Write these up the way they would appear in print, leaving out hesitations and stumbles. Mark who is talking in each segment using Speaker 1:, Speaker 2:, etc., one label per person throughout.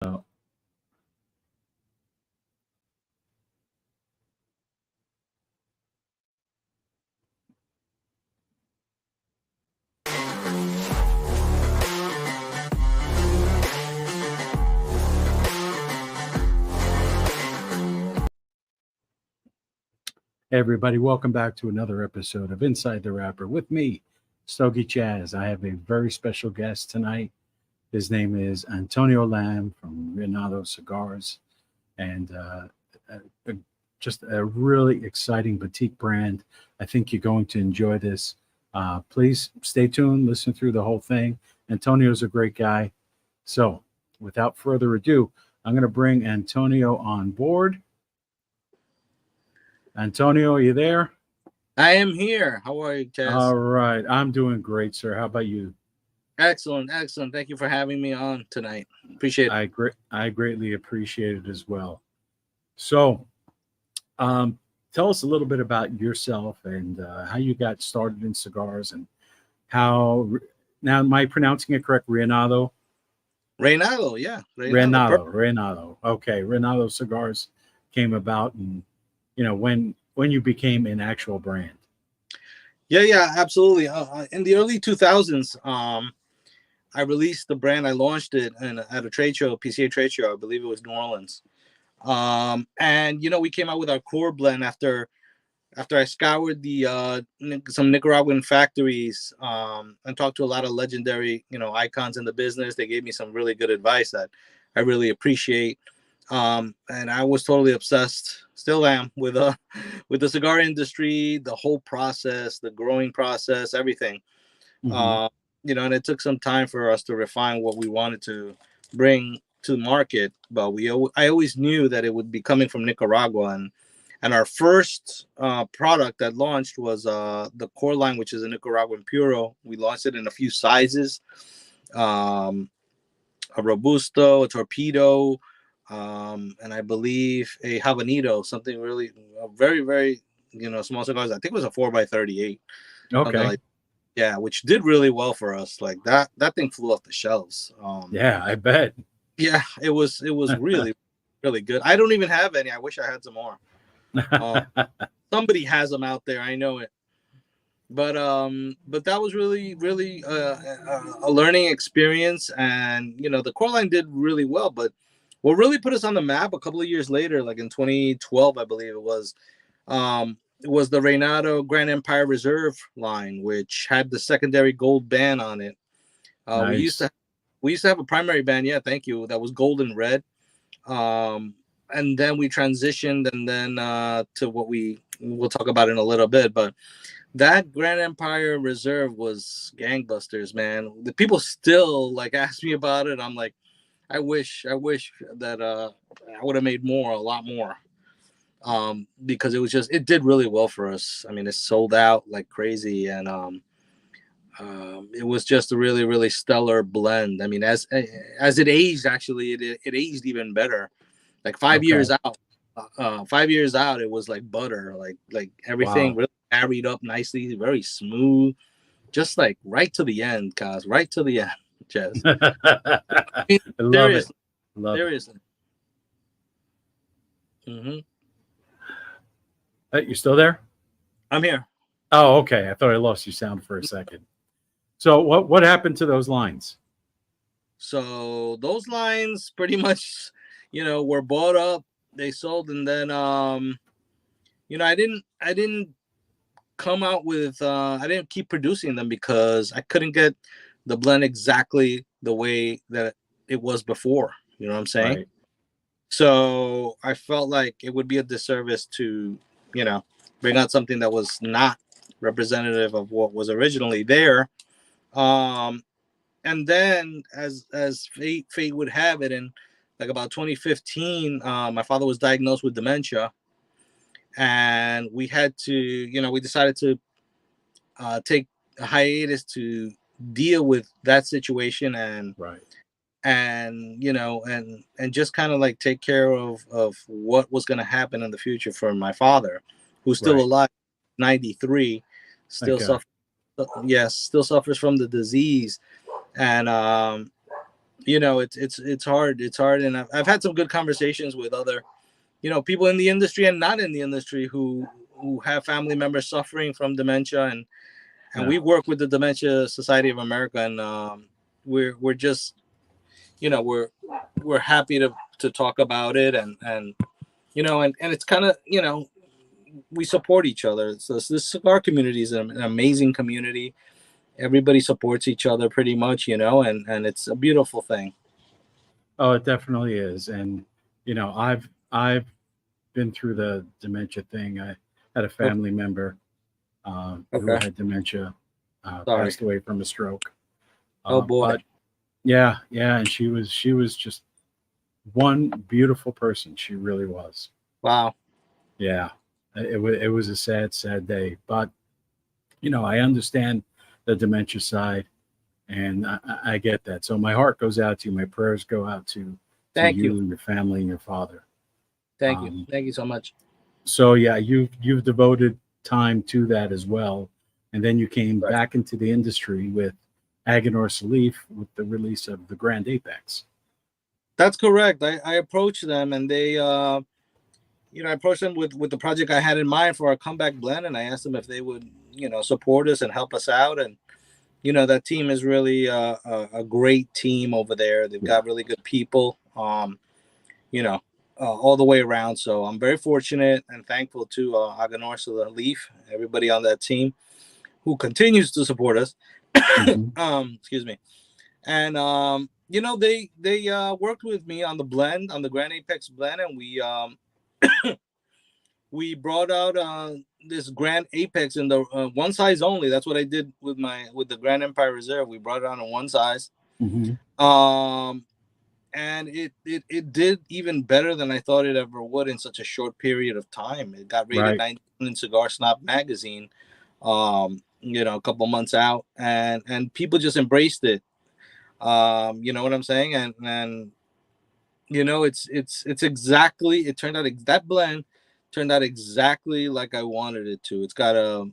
Speaker 1: So, hey everybody, welcome back to another episode of Inside the Wrapper with me, Stogie Chaz. I have a very special guest tonight. His name is Antonio Lam from Reinado Cigars, and uh, uh, just a really exciting boutique brand. I think you're going to enjoy this. Please stay tuned, listen through the whole thing. Antonio's a great guy. So, without further ado, I'm going to bring Antonio on board. Antonio, are you there?
Speaker 2: I am here. How are you, Tess?
Speaker 1: All right. I'm doing great, sir. How about you?
Speaker 2: Excellent, excellent. Thank you for having me on tonight. Appreciate it.
Speaker 1: I greatly appreciate it as well. So, um, tell us a little bit about yourself and how you got started in cigars and how. Now, am I pronouncing it correct? Reinado,
Speaker 2: Reinado, yeah, Reinado.
Speaker 1: Reinado. Okay, Reinado Cigars came about, and when you became an actual brand.
Speaker 2: Yeah, yeah, absolutely. In the early 2000s, I released the brand. I launched it at a trade show, PCA trade show. I believe it was New Orleans. And we came out with our core blend after I scoured the some Nicaraguan factories and talked to a lot of legendary icons in the business. They gave me some really good advice that I really appreciate. And I was totally obsessed, still am, with with the cigar industry, the whole process, the growing process, everything.
Speaker 1: Mm-hmm.
Speaker 2: Uh, and it took some time for us to refine what we wanted to bring to market. But I always knew that it would be coming from Nicaragua, and our first product that launched was the core line, which is a Nicaraguan Puro. We launched it in a few sizes, um, a Robusto, a Torpedo, and I believe a Habanito, something really very, very, small cigars. I think it was a 4x38. Something
Speaker 1: Okay.
Speaker 2: like, yeah, which did really well for us. Like that thing flew off the shelves.
Speaker 1: Yeah, I bet.
Speaker 2: Yeah, it was really, really good. I don't even have any. I wish I had some more. Uh, Somebody has them out there. I know it. But that was really, really a learning experience, and the core line did really well. But what really put us on the map a couple of years later, like in 2012, I believe it was the Reinado Grand Empire Reserve line, which had the secondary gold band on it. We used
Speaker 1: Nice.
Speaker 2: to have a primary band, yeah, thank you, that was gold and red. Um, and then we transitioned, and then to what we'll talk about in a little bit, but that Grand Empire Reserve was gangbusters, man. The people still like ask me about it. I'm like, I wish that I would have made more, a lot more, because it did really well for us. I mean, it sold out like crazy, and it was just a really, really stellar blend. I mean, as it aged, actually, it aged even better. Like
Speaker 1: Okay.
Speaker 2: 5 years out, it was like butter, like everything
Speaker 1: Wow.
Speaker 2: really married up nicely, very smooth, just like right to the end, guys, right to the end, Jess. I
Speaker 1: I
Speaker 2: mean,
Speaker 1: love it.
Speaker 2: seriously,
Speaker 1: Love it.
Speaker 2: seriously. hmm
Speaker 1: Hey, you still there?
Speaker 2: I'm here.
Speaker 1: Oh, okay. I thought I lost your sound for a second. So what happened to those lines?
Speaker 2: So those lines pretty much, were bought up, they sold, and then I didn't come out with I didn't keep producing them because I couldn't get the blend exactly the way that it was before. You know what I'm saying?
Speaker 1: Right.
Speaker 2: So I felt like it would be a disservice to, you know, bring out something that was not representative of what was originally there. Um, and then as fate would have it, in like about 2015, my father was diagnosed with dementia, and we had to, we decided to take a hiatus to deal with that situation,
Speaker 1: Right.
Speaker 2: and just kind of like take care of what was going to happen in the future for my father, who's still
Speaker 1: Right.
Speaker 2: alive, 93,
Speaker 1: Okay.
Speaker 2: still suffers from the disease. And it's hard. It's hard, and I've had some good conversations with other people in the industry and not in the industry who have family members suffering from dementia, and
Speaker 1: Yeah.
Speaker 2: we work with the Dementia Society of America, and we're just we're happy to talk about it, and it's kind of we support each other. So this cigar community is an amazing community. Everybody supports each other pretty much, and it's a beautiful thing.
Speaker 1: Oh, it definitely is. And I've been through the dementia thing. I had a
Speaker 2: Okay.
Speaker 1: family member who
Speaker 2: Okay.
Speaker 1: had dementia,
Speaker 2: Sorry.
Speaker 1: passed away from a stroke.
Speaker 2: Oh boy.
Speaker 1: But yeah, yeah, and she was just one beautiful person. She really was.
Speaker 2: Wow.
Speaker 1: Yeah, it was a sad, sad day. But I understand the dementia side, and I get that. So my heart goes out to you. My prayers go out to
Speaker 2: Thank
Speaker 1: you
Speaker 2: you.
Speaker 1: and your family and your father.
Speaker 2: Thank you.
Speaker 1: Um,
Speaker 2: Thank you so much.
Speaker 1: so yeah, you've devoted time to that as well, and then you came
Speaker 2: Right.
Speaker 1: back into the industry with Agonor Salif with the release of the Grand Apex.
Speaker 2: That's correct. I approached them, and they I approached them with the project I had in mind for our comeback blend, and I asked them if they would support us and help us out. And that team is really a great team over there. They've
Speaker 1: Yeah.
Speaker 2: got really good people, you know, all the way around. So I'm very fortunate and thankful to Aganor Leaf, everybody on that team who continues to support us.
Speaker 1: Hmm.
Speaker 2: Excuse me. And they worked with me on the blend, on the Grand Apex blend, and we brought out this Grand Apex in the one size only. That's what I did with the Grand Empire Reserve. We brought it on in one size.
Speaker 1: Hmm.
Speaker 2: And it did even better than I thought it ever would in such a short period of time. It got rated
Speaker 1: Right.
Speaker 2: 91 in Cigar Snob magazine, a couple months out, and people just embraced it. You know what I'm saying? And it's exactly. It turned out that blend turned out exactly like I wanted it to. It's got a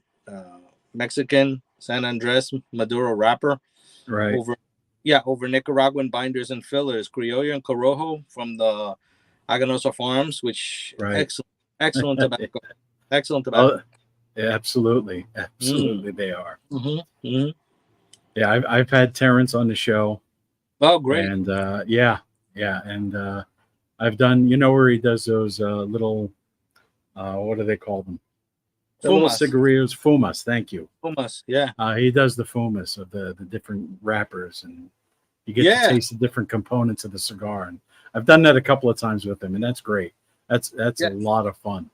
Speaker 2: Mexican San Andres Maduro wrapper
Speaker 1: Right.
Speaker 2: over Nicaraguan binders and fillers, Criollo and Corojo from the Aganosa Farms, which
Speaker 1: Right.
Speaker 2: excellent tobacco, excellent
Speaker 1: Oh,
Speaker 2: tobacco.
Speaker 1: yeah, absolutely,
Speaker 2: Mm.
Speaker 1: absolutely, they are.
Speaker 2: Hmm. Hmm.
Speaker 1: Yeah, I've had Terrence on the show,
Speaker 2: Oh, great.
Speaker 1: and yeah, yeah, and I've done. Where he does those little, what do they call them? The little
Speaker 2: Fumas,
Speaker 1: cigarillos, fumas. Thank you.
Speaker 2: fumas, yeah,
Speaker 1: He does the fumas of the different wrappers, and you get to
Speaker 2: yeah,
Speaker 1: taste the different components of the cigar. And I've done that a couple of times with him, and that's great. That's a
Speaker 2: yeah,
Speaker 1: lot of fun.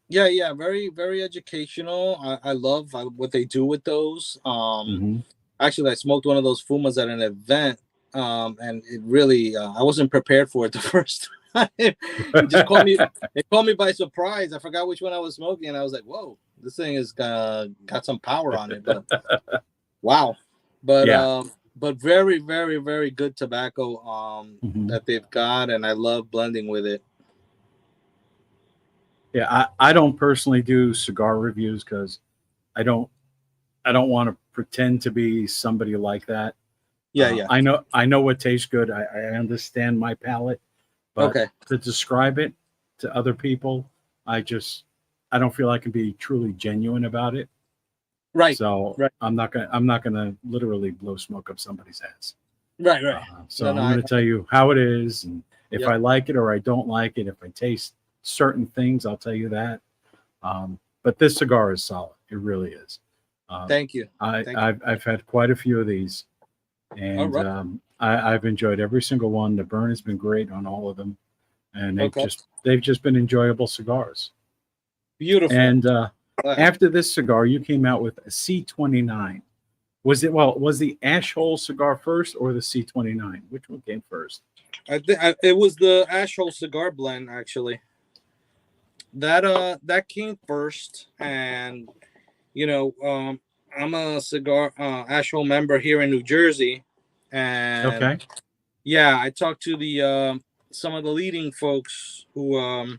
Speaker 2: yeah. Very, very educational. I love what they do with those.
Speaker 1: Hmm.
Speaker 2: Actually, I smoked one of those fumas at an event, and it really I wasn't prepared for it the first time. It just caught me. It caught me by surprise. I forgot which one I was smoking, and I was like, "Whoa, this thing has got some power on it." But wow, but
Speaker 1: Yeah.
Speaker 2: very, very, very good tobacco
Speaker 1: Hmm.
Speaker 2: that they've got, and I love blending with it.
Speaker 1: Yeah, I don't personally do cigar reviews because I don't I don't want to pretend to be somebody like that.
Speaker 2: Yeah, yeah.
Speaker 1: I know what tastes good. I understand my palate, but
Speaker 2: Okay.
Speaker 1: to describe it to other people, I don't feel I can be truly genuine about it.
Speaker 2: Right.
Speaker 1: So
Speaker 2: Right.
Speaker 1: I'm not gonna literally blow smoke up somebody's ass.
Speaker 2: Right. Right.
Speaker 1: So
Speaker 2: No, no.
Speaker 1: I'm going to tell you how it is, and if
Speaker 2: Yep.
Speaker 1: I like it or I don't like it. If I taste certain things, I'll tell you that. But this cigar is solid. It really is. Um,
Speaker 2: Thank you. Thank you.
Speaker 1: I've had quite a few of these,
Speaker 2: All
Speaker 1: and
Speaker 2: right.
Speaker 1: I've enjoyed every single one. The burn has been great on all of them, and
Speaker 2: Okay.
Speaker 1: they've just been enjoyable cigars.
Speaker 2: Beautiful.
Speaker 1: And
Speaker 2: Glad.
Speaker 1: after this cigar, you came out with a C29. Was the ash hole cigar first or the C29? Which one came first?
Speaker 2: I think it was the Ashhole cigar blend actually. That came first, and you know, I'm a cigar Ashhole member here in New Jersey, and
Speaker 1: Okay.
Speaker 2: yeah, I talked to the some of the leading folks who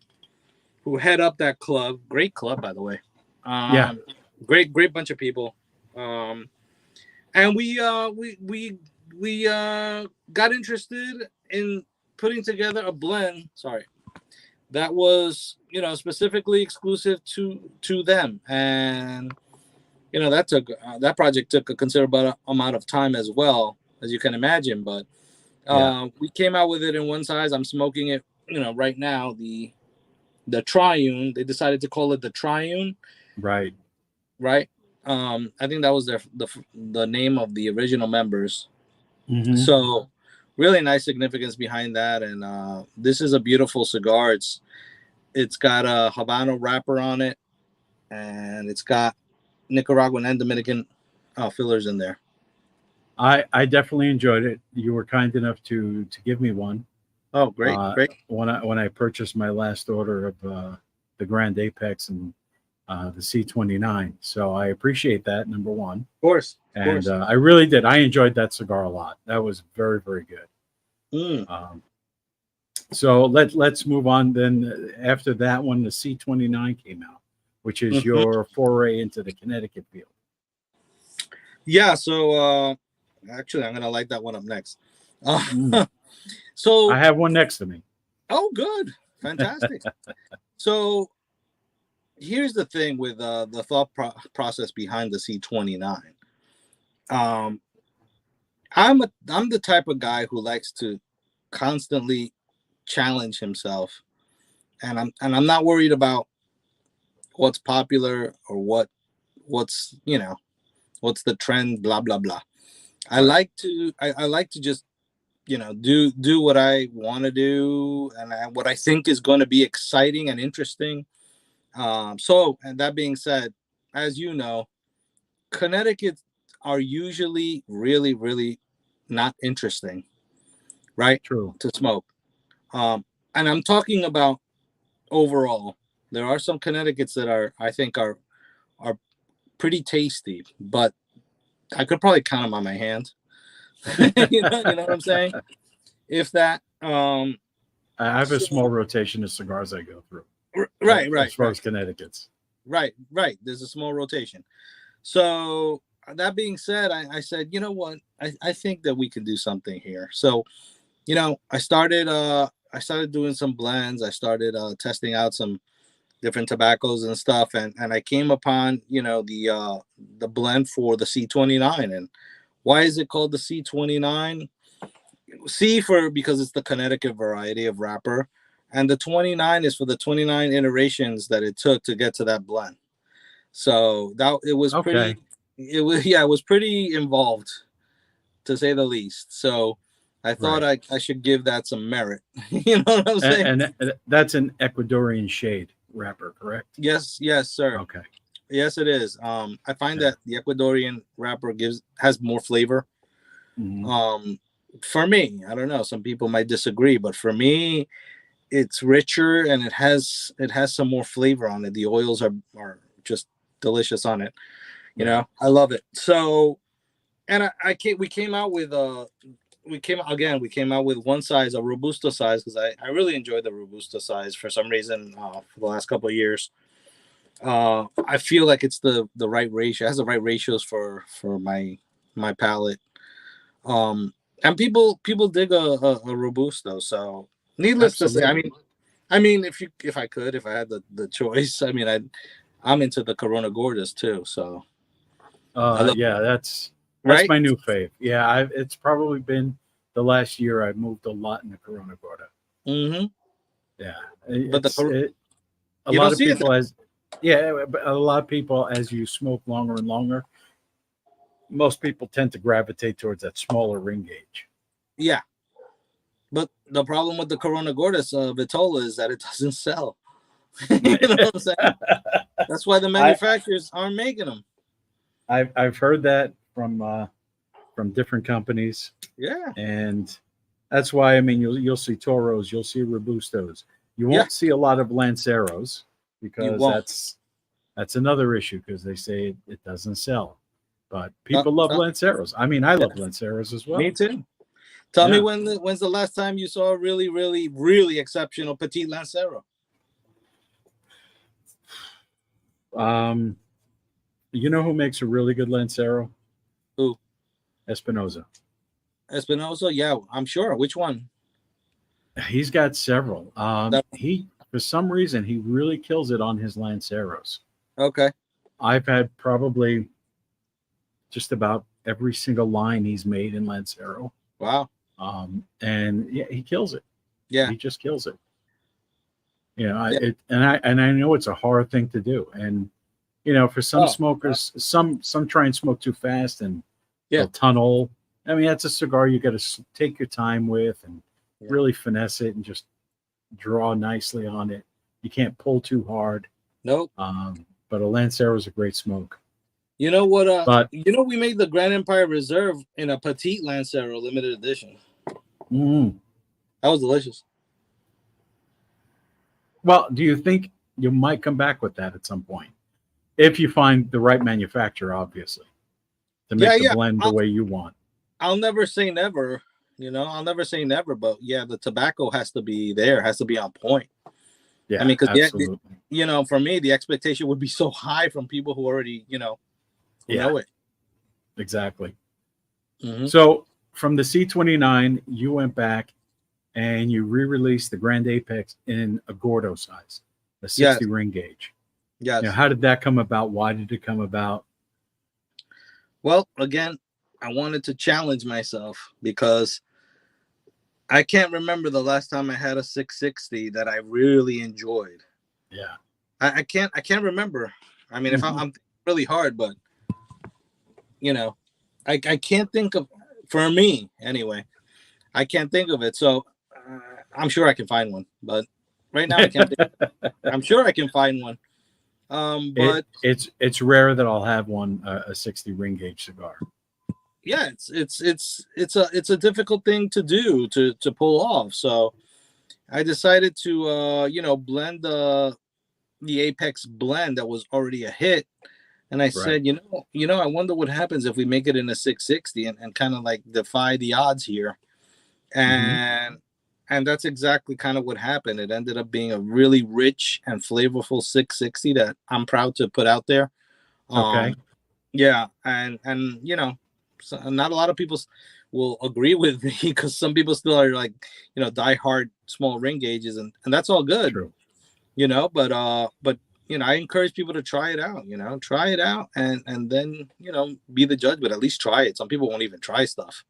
Speaker 2: head up that club. Great club, by the way.
Speaker 1: Yeah.
Speaker 2: Um, great bunch of people. And we got interested in putting together a blend. Sorry, that was specifically exclusive to them, and that project took a considerable amount of time as well, as you can imagine. But we came out with it in one size. I'm smoking it, right now. The Triune. They decided to call it the Triune.
Speaker 1: Right.
Speaker 2: Right. I think that was the name of the original members.
Speaker 1: Mm-hmm.
Speaker 2: So really nice significance behind that. And this is a beautiful cigar. It's got a Habano wrapper on it, and it's got Nicaraguan and Dominican fillers in there.
Speaker 1: I definitely enjoyed it. You were kind enough to give me one.
Speaker 2: Oh, great, great.
Speaker 1: When I purchased my last order of the Grand Apex and the C29, so I appreciate that. Number one,
Speaker 2: Of course.
Speaker 1: and I really did. I enjoyed that cigar a lot. That was very, very good. So let's move on. Then after that one, the C29 came out, which is your foray into the Connecticut field.
Speaker 2: Yeah. So actually, I'm gonna light that one up next. So
Speaker 1: I have one next to me.
Speaker 2: Oh, good, fantastic. So here's the thing with the thought process behind the C29. I'm the type of guy who likes to constantly challenge himself, and I'm not worried about what's popular or what's the trend, blah blah blah. I like to just do what I want to do and what I think is going to be exciting and interesting. So, and that being said, as you know, Connecticut are usually really, really not interesting, right?
Speaker 1: True.
Speaker 2: To smoke. And I'm talking about overall. There are some Connecticut's that I think are pretty tasty, but I could probably count them on my hand. you know what I'm saying? If that.
Speaker 1: I have a small rotation of cigars I go through.
Speaker 2: Right.
Speaker 1: As far as Connecticut's.
Speaker 2: Right. There's a small rotation. So that being said, I said, you know what? I think that we can do something here. So, I started doing some blends. I started testing out some different tobaccos and stuff, and I came upon the blend for the C29. And why is it called the C29? Because it's the Connecticut variety of wrapper, and the 29 is for the 29 iterations that it took to get to that blend. So that it was pretty. It was pretty involved, to say the least. So I thought I should give that some merit. You know what I'm saying?
Speaker 1: And that's an Ecuadorian shade wrapper, correct?
Speaker 2: Yes, sir.
Speaker 1: Okay.
Speaker 2: Yes, it is. I find that the Ecuadorian wrapper has more flavor.
Speaker 1: Mm-hmm.
Speaker 2: For me, I don't know. Some people might disagree, but for me, it's richer and it has some more flavor on it. The oils are just delicious on it. I love it. So, and we came out with one size, a Robusto size, because I really enjoy the Robusto size for some reason for the last couple of years. I feel like it's the right ratio. It has the right ratios for my palate. And people dig a Robusto. So needless to say, I mean, if I had the choice, I'm into the Corona Gordas too. So
Speaker 1: that's
Speaker 2: right?
Speaker 1: my new fave. Yeah, it's probably been the last year I've moved a lot in the Corona Gorda.
Speaker 2: Mm-hmm.
Speaker 1: Yeah,
Speaker 2: but
Speaker 1: a lot of people but a lot of people, as you smoke longer and longer, most people tend to gravitate towards that smaller ring gauge.
Speaker 2: Yeah, but the problem with the Corona Gordas Vitola is that it doesn't sell. You know what I'm saying? That's why the manufacturers aren't making them.
Speaker 1: I've heard that from different companies.
Speaker 2: Yeah,
Speaker 1: and that's why you'll see Toros, you'll see Robustos. You won't see a lot of Lanceros because that's another issue, because they say it doesn't sell. But people love Lanceros. I love Lanceros as well.
Speaker 2: Me too. Tell me when's the last time you saw a really, really, really exceptional Petit Lancero?
Speaker 1: You know who makes a really good Lancero?
Speaker 2: Who?
Speaker 1: Espinosa.
Speaker 2: Espinosa, yeah, I'm sure. Which one?
Speaker 1: He's got several.
Speaker 2: That,
Speaker 1: He, for some reason, he really kills it on his Lanceros.
Speaker 2: okay.
Speaker 1: I've had probably just about every single line he's made in Lancero.
Speaker 2: Wow.
Speaker 1: And yeah, he kills it.
Speaker 2: Yeah.
Speaker 1: He just kills it. You know,
Speaker 2: Yeah.
Speaker 1: and I know it's a hard thing to do. And you know, for some smokers, some try and smoke too fast and they'll tunnel. I mean, that's a cigar you got to take your time with and really finesse it and just draw nicely on it. You can't pull too hard.
Speaker 2: Nope.
Speaker 1: But a Lancero is a great smoke.
Speaker 2: You know what?
Speaker 1: But
Speaker 2: we made the Grand Empire Reserve in a petite Lancero limited edition.
Speaker 1: Mm.
Speaker 2: That was delicious.
Speaker 1: Well, do you think you might come back with that at some point? If you find the right manufacturer, obviously, to make the blend the way you want.
Speaker 2: I'll never say never. I'll never say never, but yeah, the tobacco has to be there, has to be on point.
Speaker 1: Yeah,
Speaker 2: I mean, because
Speaker 1: absolutely.
Speaker 2: For me, the expectation would be so high from people who already, know it.
Speaker 1: Exactly.
Speaker 2: Mm-hmm.
Speaker 1: So from the C29, you went back and you re-released the Grand Apex in a Gordo size, a 60 ring gauge.
Speaker 2: Yes.
Speaker 1: Now, how did that come about? Why did it come about?
Speaker 2: Well, again, I wanted to challenge myself because I can't remember the last time I had a 660 that I really enjoyed.
Speaker 1: Yeah.
Speaker 2: I can't remember. I mean, if I'm really hard, but I can't think of, for me anyway, I can't think of it. So I'm sure I can find one, but right now I can't think. I'm sure I can find one. But
Speaker 1: it's rare that I'll have one, a 60 ring gauge cigar.
Speaker 2: Yeah, it's a difficult thing to do to pull off. So I decided to blend the Apex blend that was already a hit. And I said, I wonder what happens if we make it in a 660 and kind of like defy the odds here. And that's exactly kind of what happened. It ended up being a really rich and flavorful 660 that I'm proud to put out there.
Speaker 1: Okay.
Speaker 2: Yeah, and so not a lot of people will agree with me because some people still are like, die hard small ring gauges, and that's all good.
Speaker 1: True.
Speaker 2: But I encourage people to try it out, and then, be the judge, but at least try it. Some people won't even try stuff.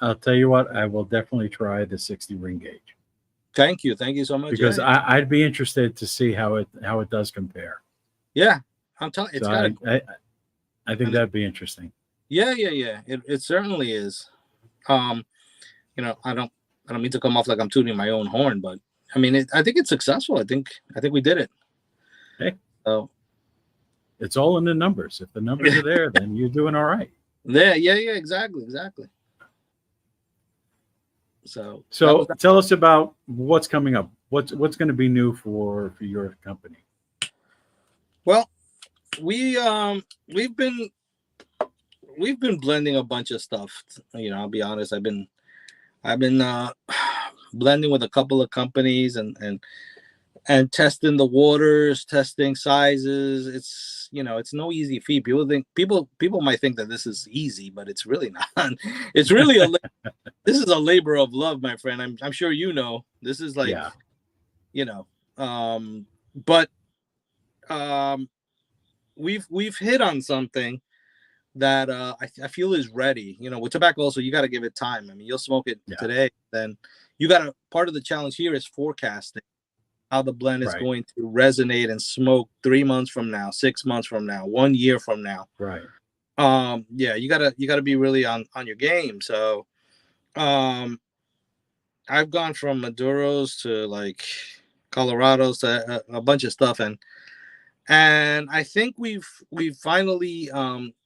Speaker 1: I'll tell you what, I will definitely try the 60 ring gauge.
Speaker 2: Thank you so much.
Speaker 1: Because I'd be interested to see how it does compare.
Speaker 2: Yeah, I'm telling you,
Speaker 1: I think that'd be interesting.
Speaker 2: Yeah. It certainly is. I don't mean to come off like I'm tooting my own horn, but I mean, I think it's successful. I think we did it.
Speaker 1: Hey,
Speaker 2: so
Speaker 1: it's all in the numbers. If the numbers are there, then you're doing all right.
Speaker 2: Yeah, exactly. So
Speaker 1: tell us about what's coming up. What's going to be new for your company?
Speaker 2: Well, we've been blending a bunch of stuff. I'll be honest. I've been blending with a couple of companies and testing the waters, testing sizes. It's no easy feat. People might think that this is easy, but it's really not. It's really this is a labor of love, my friend. I'm sure this is like, but we've hit on something that I feel is ready. With tobacco also, you got to give it time. I mean, you'll smoke it today, then you got to, part of the challenge here is forecasting how the blend is going to resonate and smoke 3 months from now, 6 months from now, 1 year from now.
Speaker 1: Right.
Speaker 2: You gotta be really on your game. So I've gone from Maduros to like Colorados to a bunch of stuff, and I think we've finally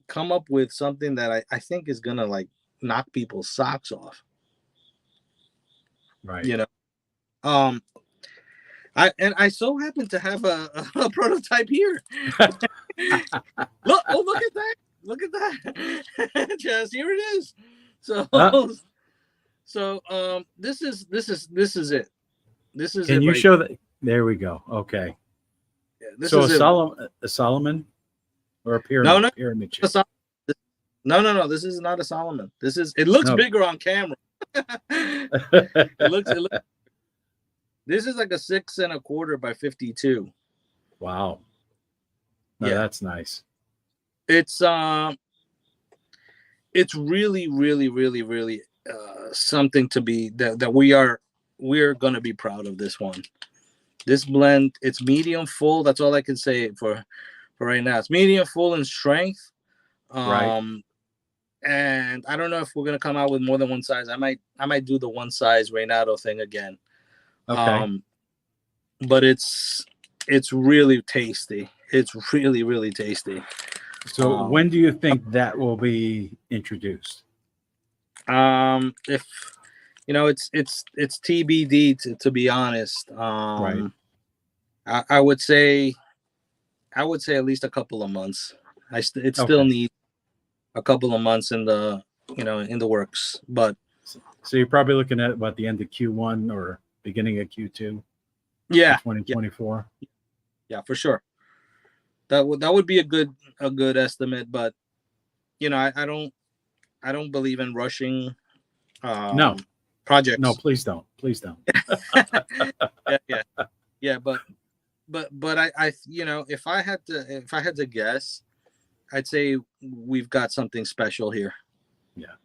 Speaker 2: come up with something that I think is gonna like knock people's socks off.
Speaker 1: Right.
Speaker 2: I so happen to have a prototype here. Look at that. Look at that. Just here it is. So this is it. This is
Speaker 1: Can you show that? There we go. Okay.
Speaker 2: Yeah,
Speaker 1: so a Solomon or a pyramid?
Speaker 2: No.
Speaker 1: Pyramid shape.
Speaker 2: No. This is not a Solomon. It looks bigger on camera. It looks. This is like a 6 1/4 by 52.
Speaker 1: Wow. No,
Speaker 2: Yeah,
Speaker 1: that's nice.
Speaker 2: it's it's really, really, really, really something to be that we're gonna be proud of this one. This blend, it's medium full. That's all I can say for right now. It's medium full in strength.
Speaker 1: Right.
Speaker 2: Um, and I don't know if we're gonna come out with more than one size. I might do the one size Reinado thing again.
Speaker 1: Okay.
Speaker 2: But it's really tasty. It's really, really tasty.
Speaker 1: So
Speaker 2: Um,
Speaker 1: when do you think that will be introduced?
Speaker 2: if it's TBD to be honest.
Speaker 1: Right.
Speaker 2: I would say at least a couple of months. It still
Speaker 1: Okay.
Speaker 2: needs a couple of months in the works, but
Speaker 1: So you're probably looking at about the end of Q1 or beginning of Q2 for
Speaker 2: yeah, yeah,
Speaker 1: 2024.
Speaker 2: yeah, for sure. That would be a good estimate, but I don't believe in rushing
Speaker 1: No,
Speaker 2: um
Speaker 1: no,
Speaker 2: projects.
Speaker 1: please don't. Please don't.
Speaker 2: Yeah, yeah, yeah, but if I had to guess, I'd say we've got something special here.
Speaker 1: Yeah.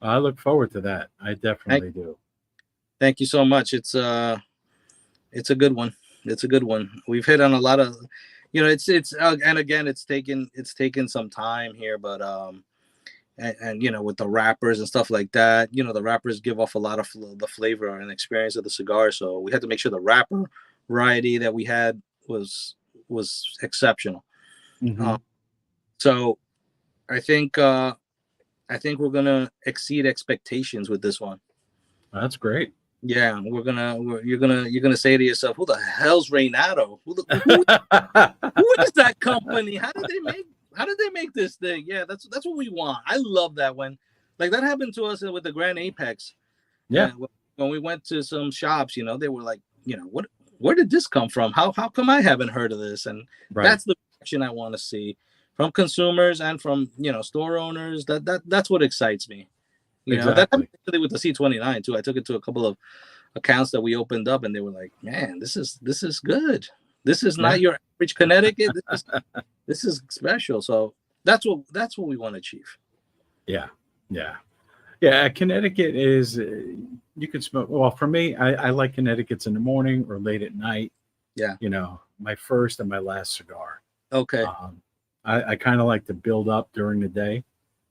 Speaker 1: I look forward to that. I
Speaker 2: Thank,
Speaker 1: definitely do.
Speaker 2: thank you so much. It's a good one. It's a good one. We've hit on a lot of, and again, it's taken some time here, but and with the wrappers and stuff like that, the wrappers give off a lot of the flavor and experience of the cigar. So we had to make sure the wrapper variety that we had was exceptional.
Speaker 1: Hmm.
Speaker 2: Um, so I think we're gonna exceed expectations with this one.
Speaker 1: That's great.
Speaker 2: Yeah, you're gonna say to yourself, "Who the hell's Reynado? Who is that company? How did they make this thing?" Yeah, that's what we want. I love that like that happened to us with the Grand Apex.
Speaker 1: Yeah.
Speaker 2: When we went to some shops, they were like, what? Where did this come from? How come I haven't heard of this? And
Speaker 1: Right.
Speaker 2: that's the reaction I want to see from consumers and from store owners. That's what excites me. That happened
Speaker 1: Exactly.
Speaker 2: actually with the C29 too. I took it to a couple of accounts that we opened up, and they were like, "Man, this is good. This is
Speaker 1: Yeah.
Speaker 2: not your average Connecticut. This is special." So that's what we want to achieve.
Speaker 1: Yeah. Yeah. Yeah. Connecticut is, you can smoke. Well, for me, I like Connecticut's in the morning or late at night.
Speaker 2: Yeah.
Speaker 1: My first and my last cigar.
Speaker 2: Okay.
Speaker 1: Um, I kind of like to build up during the day.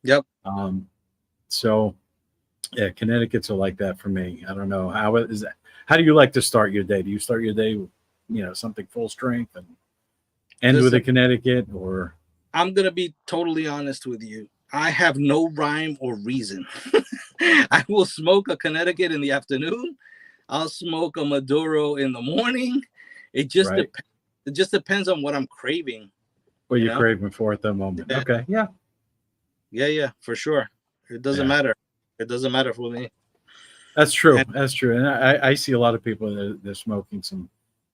Speaker 2: Yep.
Speaker 1: So yeah, Connecticut's are like that for me. I don't know how it is. That, how do you like to start your day? Do you start your day with something full strength and end with
Speaker 2: Listen,
Speaker 1: a Connecticut, or
Speaker 2: I'm gonna be totally honest with you. I have no rhyme or reason. I will smoke a Connecticut in the afternoon. I'll smoke a Maduro in the morning. It just
Speaker 1: right?
Speaker 2: depends. It just depends on what I'm craving.
Speaker 1: What
Speaker 2: You
Speaker 1: you're
Speaker 2: know?
Speaker 1: craving for at the moment?
Speaker 2: Yeah,
Speaker 1: Okay, yeah,
Speaker 2: yeah, yeah, for sure. It doesn't
Speaker 1: yeah,
Speaker 2: matter. It doesn't matter for me.
Speaker 1: that's true.
Speaker 2: And
Speaker 1: That's true. And I see a lot of people that they're smoking some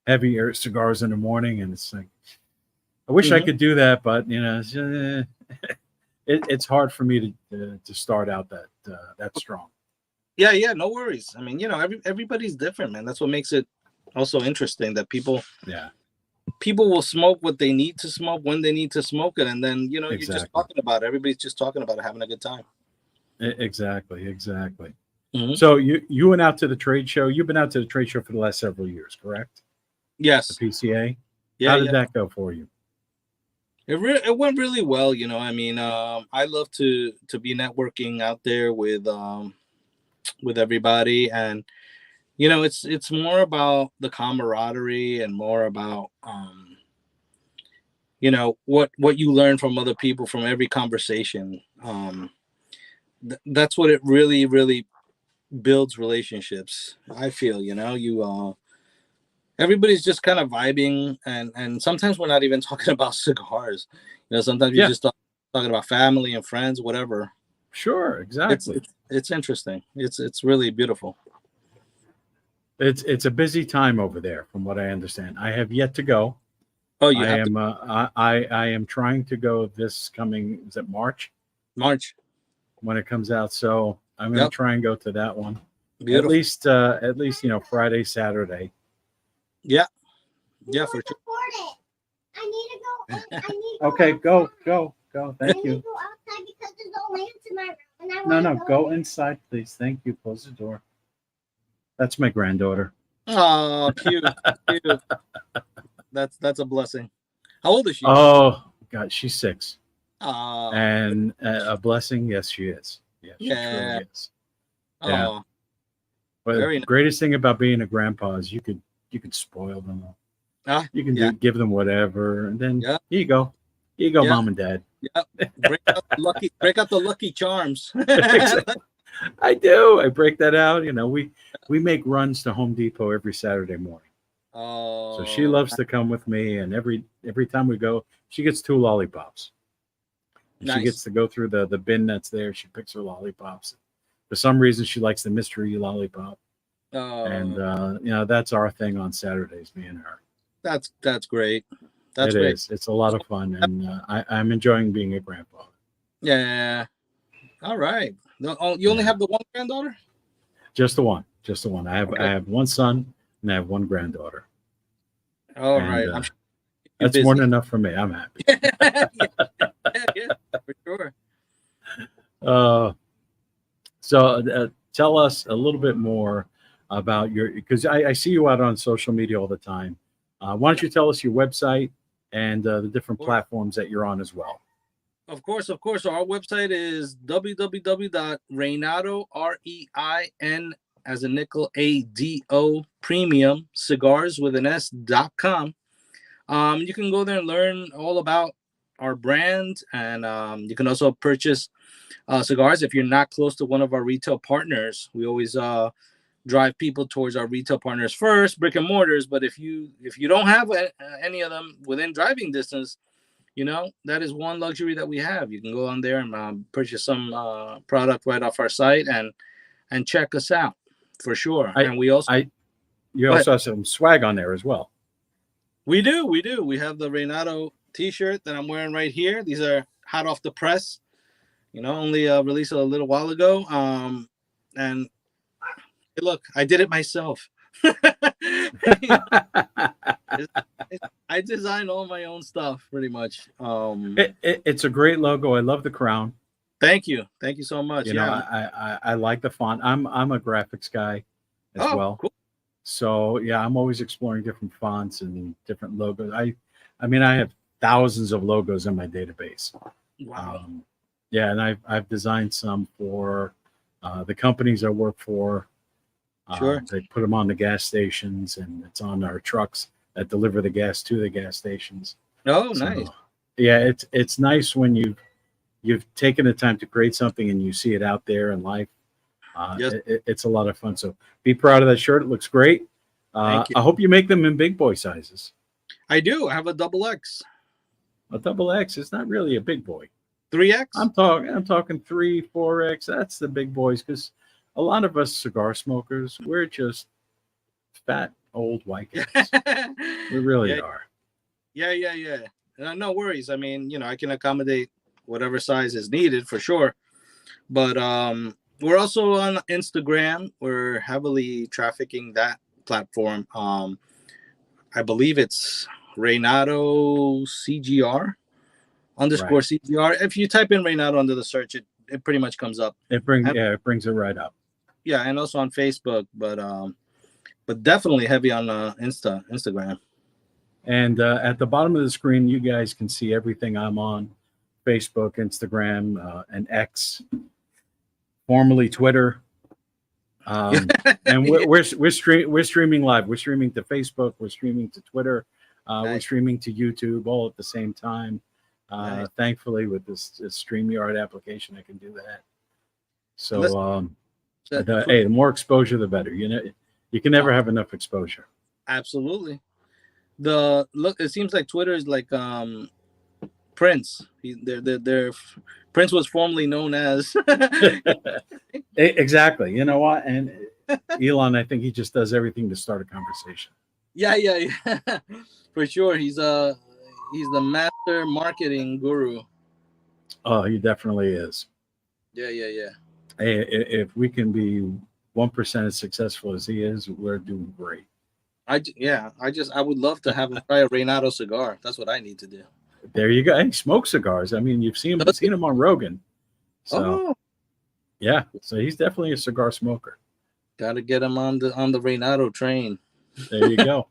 Speaker 1: heavier cigars in the morning, and it's like I wish I
Speaker 2: mhm.
Speaker 1: could do that, but it's hard for me to start out that strong.
Speaker 2: Yeah, yeah, no worries. I mean, everybody's different, man. That's what makes it also interesting that
Speaker 1: Yeah,
Speaker 2: people will smoke what they need to smoke when they need to smoke it, and then you're just
Speaker 1: exactly.
Speaker 2: talking about it. Everybody's just talking about it, having a good time.
Speaker 1: Exactly, exactly.
Speaker 2: Hmm.
Speaker 1: So you went out to the trade show. You've been out to the trade show for the last several years, correct? The
Speaker 2: Yes.
Speaker 1: PCA.
Speaker 2: Yeah,
Speaker 1: How did
Speaker 2: yeah.
Speaker 1: that go for you?
Speaker 2: It went really well. I mean, I love to be networking out there with everybody, and it's more about the camaraderie and more about what you learn from other people from every conversation. That's what it really, really builds relationships. I feel everybody's just kind of vibing, and sometimes we're not even talking about cigars. Sometimes you
Speaker 1: Yeah,
Speaker 2: just talking about family and friends, whatever.
Speaker 1: sure,
Speaker 2: it's
Speaker 1: exactly.
Speaker 2: it's, it's interesting. It's really beautiful.
Speaker 1: It's a busy time over there, from what I understand. I have yet to go.
Speaker 2: Oh, you
Speaker 1: I
Speaker 2: have to
Speaker 1: am I am trying to go this coming, is it March?
Speaker 2: March.
Speaker 1: when it comes out. So I'm going to
Speaker 2: Yep.
Speaker 1: try and go to that one.
Speaker 2: Beautiful.
Speaker 1: At least, Friday, Saturday.
Speaker 2: Yeah. Yeah, for sure.
Speaker 3: I need to go. I need to
Speaker 1: Okay, go.
Speaker 3: I
Speaker 1: Thank
Speaker 3: need
Speaker 1: you.
Speaker 3: to go outside because there's no lamps in my room. And I
Speaker 1: No,
Speaker 3: want to
Speaker 1: go inside, please. Thank you. Close the door. That's my granddaughter.
Speaker 2: Oh, cute. Cute. That's a blessing. How old is she?
Speaker 1: Oh, God, she's 6.
Speaker 2: Oh,
Speaker 1: And a blessing. Yes, she is. Yeah, she
Speaker 2: yeah.
Speaker 1: truly is.
Speaker 2: Oh,
Speaker 1: Yeah. But
Speaker 2: very
Speaker 1: the
Speaker 2: nice.
Speaker 1: greatest thing about being a grandpa is you could spoil them.
Speaker 2: Ah,
Speaker 1: You can
Speaker 2: yeah.
Speaker 1: give them whatever, and then
Speaker 2: Yeah.
Speaker 1: here you go,
Speaker 2: Yeah.
Speaker 1: mom and dad.
Speaker 2: Yep. Break out the lucky charms.
Speaker 1: I do. I break that out. We make runs to Home Depot every Saturday morning.
Speaker 2: Oh,
Speaker 1: So she loves to come with me, and every time we go, she gets 2 lollipops. And
Speaker 2: nice.
Speaker 1: she gets to go through the bin that's there. She picks her lollipops. For some reason, she likes the mystery lollipop, and that's our thing on Saturdays, me and her.
Speaker 2: That's great. That's
Speaker 1: It
Speaker 2: great.
Speaker 1: is. It's a lot of fun, and I'm enjoying being a grandpa.
Speaker 2: Yeah. All right. You only have the one granddaughter?
Speaker 1: Just the one. I
Speaker 2: Okay.
Speaker 1: have one son and I have one granddaughter.
Speaker 2: All
Speaker 1: And,
Speaker 2: right. I'm sure you're
Speaker 1: that's more
Speaker 2: busy.
Speaker 1: than enough for me. I'm happy.
Speaker 2: yeah, for sure.
Speaker 1: So tell us a little bit more about because I see you out on social media all the time. Why don't you tell us your website and the different platforms that you're on as well?
Speaker 2: Of course. So our website is www.reinado, REIN as a nickel, ADO premium cigars with an S.com. You can go there and learn all about our brand, and you can also purchase cigars if you're not close to one of our retail partners. We always drive people towards our retail partners first, brick and mortars. But if you don't have any of them within driving distance, that is one luxury that we have. You can go on there and purchase some product right off our site and check us out for sure. And we also
Speaker 1: have some swag on there as well.
Speaker 2: We do. We have the Reinado t-shirt that I'm wearing right here. These are hot off the press. Only released a little while ago. And hey, look, I did it myself. I designed all my own stuff pretty much.
Speaker 1: It's a great logo. I love the crown.
Speaker 2: Thank you so much.
Speaker 1: I like the font. I'm a graphics guy as well.
Speaker 2: Cool.
Speaker 1: So yeah, I'm always exploring different fonts and different logos. I have thousands of logos in my database.
Speaker 2: Wow.
Speaker 1: And I've designed some for the companies I work for.
Speaker 2: Sure.
Speaker 1: They put them on the gas stations, and it's on our trucks that deliver the gas to the gas stations.
Speaker 2: Oh, nice.
Speaker 1: Yeah, it's nice when you've taken the time to create something and you see it out there in life.
Speaker 2: Yes.
Speaker 1: It's a lot of fun. So be proud of that shirt. It looks great.
Speaker 2: Thank you.
Speaker 1: I hope you make them in big boy sizes.
Speaker 2: I do. I have a XX.
Speaker 1: A double X is not really a big boy.
Speaker 2: 3X?
Speaker 1: I'm talking 3, 4X. That's the big boys, because a lot of us cigar smokers, we're just fat old white guys. We really are.
Speaker 2: Yeah. No worries. I mean, I can accommodate whatever size is needed for sure. But we're also on Instagram. We're heavily trafficking that platform. I believe it's Reinado CGR _ CGR. If you type in Reinado under the search, it pretty much comes up.
Speaker 1: It brings it right up.
Speaker 2: Yeah, and also on Facebook, but definitely heavy on Instagram.
Speaker 1: And at the bottom of the screen, you guys can see everything I'm on: Facebook, Instagram, and X, formerly Twitter. And we're streaming live. We're streaming to Facebook. We're streaming to Twitter.
Speaker 2: Nice.
Speaker 1: We're streaming to YouTube all at the same time.
Speaker 2: Nice.
Speaker 1: Thankfully, with this StreamYard application, I can do that. So, the more exposure, the better. You can never have enough exposure.
Speaker 2: Absolutely. It seems like Twitter is like Prince. Prince was formerly known as.
Speaker 1: Exactly. You know what? And Elon, I think he just does everything to start a conversation.
Speaker 2: Yeah. For sure. He's the master marketing guru.
Speaker 1: Oh, he definitely is.
Speaker 2: Yeah.
Speaker 1: If we can be 1% as successful as he is, we're doing great.
Speaker 2: I would love to have him try a Reinado cigar. That's what I need to do.
Speaker 1: There you go. He smokes cigars. I mean, you've seen him on Rogan. So yeah, so he's definitely a cigar smoker.
Speaker 2: Got to get him on the Reinado train.
Speaker 1: There you go.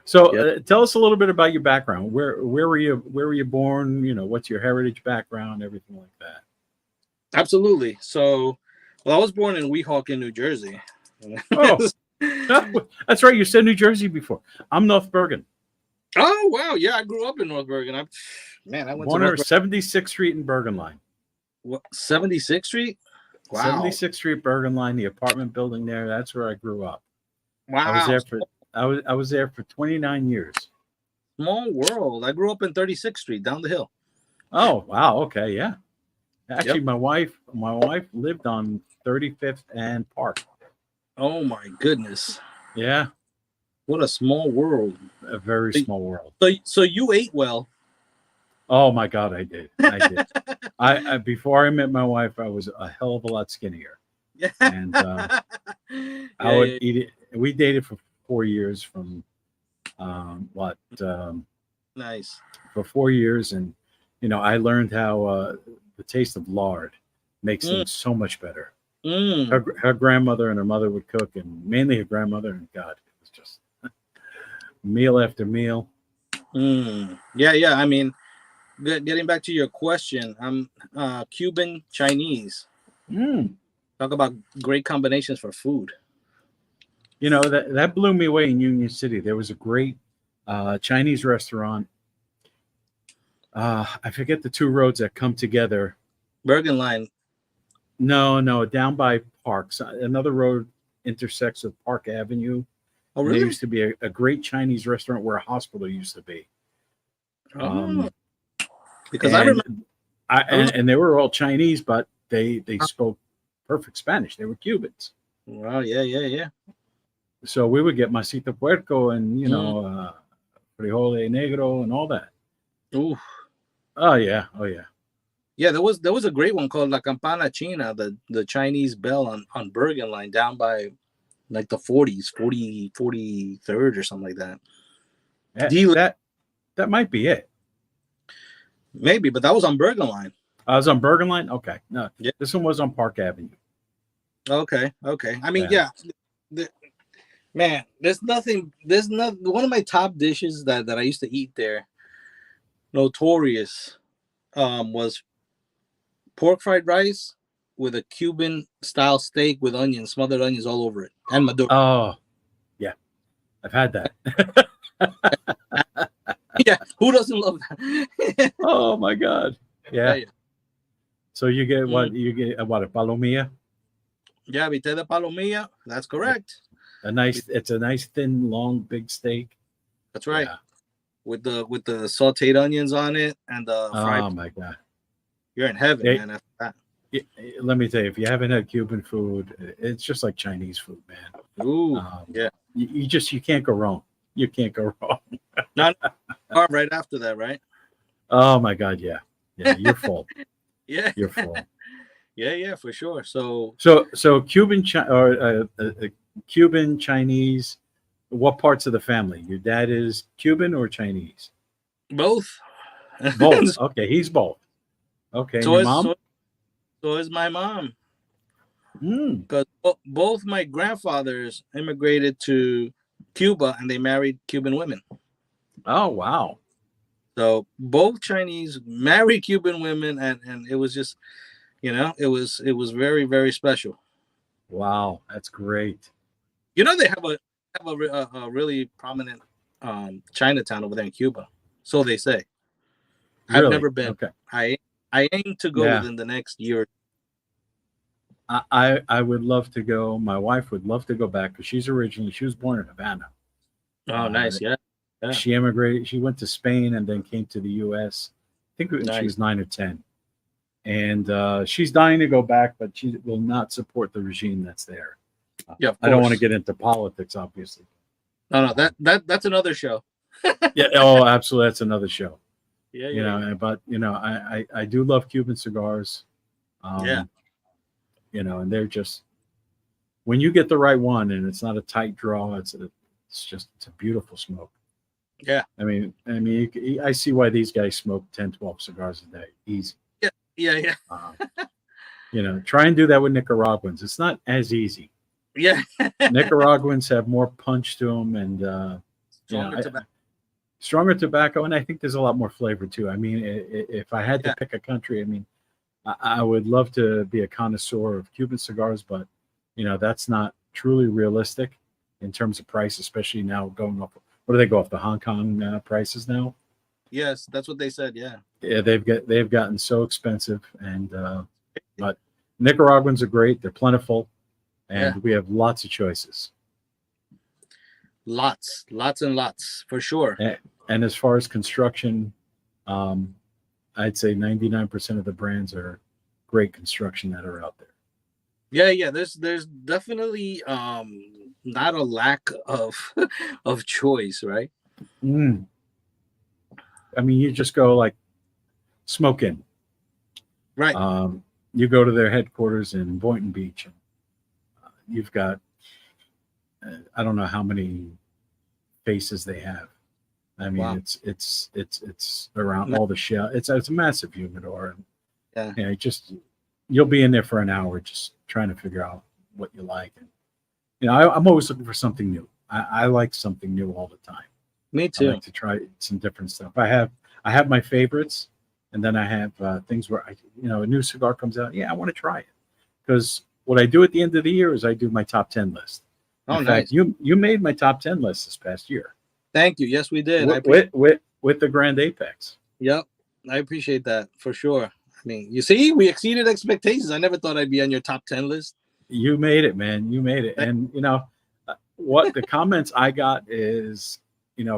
Speaker 1: So tell us a little bit about your background. Where were you born? You know, what's your heritage background, everything like that.
Speaker 2: Absolutely. So, well, I was born in Weehawken, New Jersey.
Speaker 1: Oh, that's right. You said New Jersey before. I'm North Bergen.
Speaker 2: Oh, wow. Yeah, I grew up in North Bergen. I went
Speaker 1: born
Speaker 2: to
Speaker 1: on 76th Street in Bergen Line.
Speaker 2: What, 76th Street? Wow.
Speaker 1: 76th Street, Bergen Line, the apartment building there. That's where I grew up.
Speaker 2: Wow.
Speaker 1: I was there for 29 years.
Speaker 2: Small world. I grew up in 36th Street, down the hill.
Speaker 1: Oh, wow. Okay, yeah. Actually, my wife lived on 35th and Park.
Speaker 2: Oh my goodness.
Speaker 1: Yeah.
Speaker 2: What a small world.
Speaker 1: A very small world.
Speaker 2: So you ate well.
Speaker 1: Oh my God, I did. I before I met my wife, I was a hell of a lot skinnier. And I would eat it. We dated for 4 years from
Speaker 2: nice.
Speaker 1: For 4 years, and you know, I learned how the taste of lard makes things so much better. Her grandmother and her mother would cook, and mainly her grandmother, and God, it was just meal after meal.
Speaker 2: Yeah. I mean, getting back to your question, I'm Cuban Chinese. Talk about great combinations for food.
Speaker 1: You know, that blew me away in Union City. There was a great Chinese restaurant. I forget the two roads that come together.
Speaker 2: Bergen Line.
Speaker 1: No, down by Parks. Another road intersects with Park Avenue.
Speaker 2: Oh, really?
Speaker 1: There used to be a great Chinese restaurant where a hospital used to be.
Speaker 2: Because I remember,
Speaker 1: and they were all Chinese, but they spoke perfect Spanish. They were Cubans.
Speaker 2: Wow, yeah.
Speaker 1: So we would get masita puerco and frijole negro and all that.
Speaker 2: Ooh.
Speaker 1: Oh yeah.
Speaker 2: Yeah, there was a great one called La Campana China, the Chinese bell on Bergen Line down by like the 43rd or something like that.
Speaker 1: That might be it.
Speaker 2: Maybe, but that was on Bergen Line.
Speaker 1: I was on Bergen Line? Okay. No,
Speaker 2: yeah.
Speaker 1: This one was on Park Avenue.
Speaker 2: Okay. I mean, yeah. Man, there's nothing. One of my top dishes that I used to eat there, notorious, was pork fried rice with a Cuban style steak with onions, smothered onions all over it, and Maduro.
Speaker 1: Oh, yeah, I've had that.
Speaker 2: Yeah, who doesn't love that?
Speaker 1: Oh my God, yeah. So you get what? You get what, a palomilla?
Speaker 2: Yeah, vite de palomilla. That's correct.
Speaker 1: It's a nice thin, long, big steak.
Speaker 2: That's right. Yeah. With the sautéed onions on it and the fried.
Speaker 1: Oh my God,
Speaker 2: you're in heaven, man. After that.
Speaker 1: Let me tell you, if you haven't had Cuban food, it's just like Chinese food, man.
Speaker 2: Ooh, yeah.
Speaker 1: You can't go wrong. You can't go wrong.
Speaker 2: Not right after that, right?
Speaker 1: Oh my God, yeah, you're full.
Speaker 2: Yeah,
Speaker 1: you're full.
Speaker 2: Yeah, for sure. So
Speaker 1: Cuban Cuban Chinese. What parts of the family? Your dad is Cuban or Chinese?
Speaker 2: Both.
Speaker 1: Both. Okay, he's both. Okay,
Speaker 2: so
Speaker 1: your mom?
Speaker 2: So is my mom. Because both my grandfathers immigrated to Cuba and they married Cuban women.
Speaker 1: Oh, wow.
Speaker 2: So both Chinese married Cuban women, and it was just, it was very, very special.
Speaker 1: Wow, that's great.
Speaker 2: They have a really prominent Chinatown over there in Cuba. So they say.
Speaker 1: Really?
Speaker 2: I've never been.
Speaker 1: Okay.
Speaker 2: I aim to go within the next year.
Speaker 1: I would love to go. My wife would love to go back because she was born in Havana.
Speaker 2: Oh, nice. Yeah.
Speaker 1: She immigrated. She went to Spain and then came to the U.S. I think she was 9 or 10. And she's dying to go back, but she will not support the regime that's there.
Speaker 2: Yeah,
Speaker 1: I don't want to get into politics, obviously.
Speaker 2: No, that's another show.
Speaker 1: Yeah. Oh, absolutely. That's another show.
Speaker 2: Yeah.
Speaker 1: But I do love Cuban cigars.
Speaker 2: Yeah.
Speaker 1: You know, and they're just, when you get the right one and it's not a tight draw, it's a beautiful smoke.
Speaker 2: Yeah.
Speaker 1: I mean, I see why these guys smoke 10, 12 cigars a day. Easy.
Speaker 2: Yeah.
Speaker 1: You know, try and do that with Nicaraguans. It's not as easy.
Speaker 2: Yeah.
Speaker 1: Nicaraguans have more punch to them, and
Speaker 2: Stronger tobacco.
Speaker 1: Stronger tobacco, and I think there's a lot more flavor too. I mean, if I had to pick a country, I mean, I would love to be a connoisseur of Cuban cigars, but you know, that's not truly realistic in terms of price, especially now going off. What do they go off the Hong Kong prices now?
Speaker 2: Yes, that's what they said. Yeah.
Speaker 1: Yeah, they've gotten so expensive, and but Nicaraguans are great. They're plentiful, and we have lots of choices.
Speaker 2: Lots and lots for sure.
Speaker 1: And as far as construction, I'd say 99% of the brands are great construction that are out there.
Speaker 2: Yeah. There's definitely not a lack of of choice, right?
Speaker 1: I mean, you just go like Smoke Inn.
Speaker 2: Right.
Speaker 1: You go to their headquarters in Boynton Beach, and you've got I don't know how many faces they have. I mean,
Speaker 2: Wow.
Speaker 1: it's around all the shell. It's a massive humidor, and
Speaker 2: Yeah.
Speaker 1: You'll be in there for an hour just trying to figure out what you like. And you know, I'm always looking for something new. I like something new all the time.
Speaker 2: Me
Speaker 1: I
Speaker 2: too.
Speaker 1: like to try some different stuff. I have my favorites, and then I have things where a new cigar comes out. Yeah, I want to try it, because what I do at the end of the year is I do my top 10 list.
Speaker 2: Oh,
Speaker 1: In
Speaker 2: nice.
Speaker 1: fact, you made my top 10 list this past year.
Speaker 2: Thank you. Yes, we did.
Speaker 1: With the Grand Apex.
Speaker 2: Yep. I appreciate that for sure. I mean, you see, we exceeded expectations. I never thought I'd be on your top 10 list.
Speaker 1: You made it, man. You made it. And you know what the comments I got is,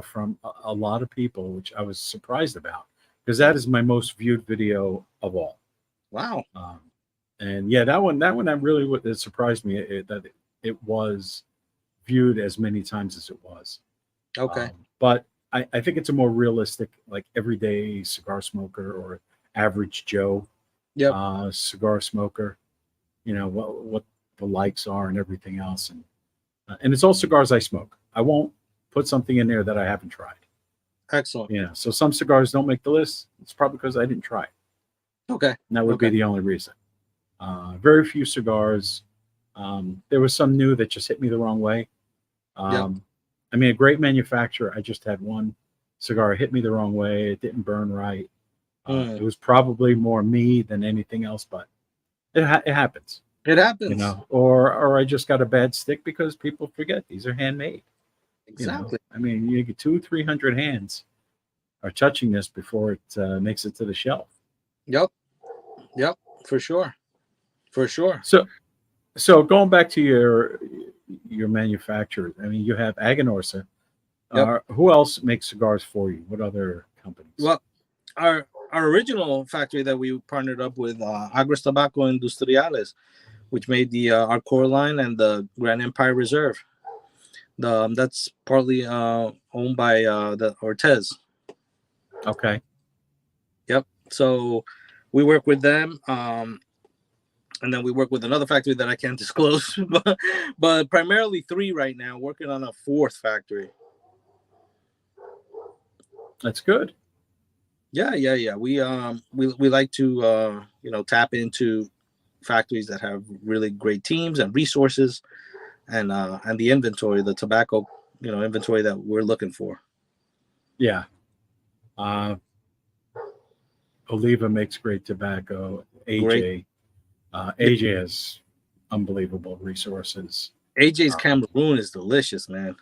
Speaker 1: from a lot of people, which I was surprised about, because that is my most viewed video of all.
Speaker 2: Wow.
Speaker 1: And yeah, that one, it surprised me that it was viewed as many times as it was.
Speaker 2: Okay.
Speaker 1: But I think it's a more realistic, like everyday cigar smoker or average Joe cigar smoker, what the likes are and everything else. And it's all cigars I smoke. I won't put something in there that I haven't tried.
Speaker 2: Excellent.
Speaker 1: So some cigars don't make the list. It's probably because I didn't try it.
Speaker 2: Okay.
Speaker 1: And that would be the only reason. Very few cigars. There was some new that just hit me the wrong way. I mean, a great manufacturer. I just had one cigar hit me the wrong way. It didn't burn right. It was probably more me than anything else, but it happens.
Speaker 2: It happens.
Speaker 1: Or I just got a bad stick because people forget these are handmade.
Speaker 2: Exactly.
Speaker 1: I mean, you get 200-300 hands are touching this before it makes it to the shelf.
Speaker 2: Yep. For sure.
Speaker 1: So going back to your manufacturers, I mean, you have Aganorsa. Who else makes cigars for you? What other companies?
Speaker 2: Well, our original factory that we partnered up with, Agros Tabaco Industriales, which made our core line and the Grand Empire Reserve. That's partly owned by the Ortez.
Speaker 1: Okay.
Speaker 2: Yep. So we work with them, and then we work with another factory that I can't disclose, but primarily 3 right now. Working on a 4th factory.
Speaker 1: That's good.
Speaker 2: Yeah. We like to tap into factories that have really great teams and resources, and the inventory, the tobacco, inventory that we're looking for.
Speaker 1: Yeah. Oliva makes great tobacco. AJ has unbelievable resources.
Speaker 2: AJ's Cameroon is delicious, man.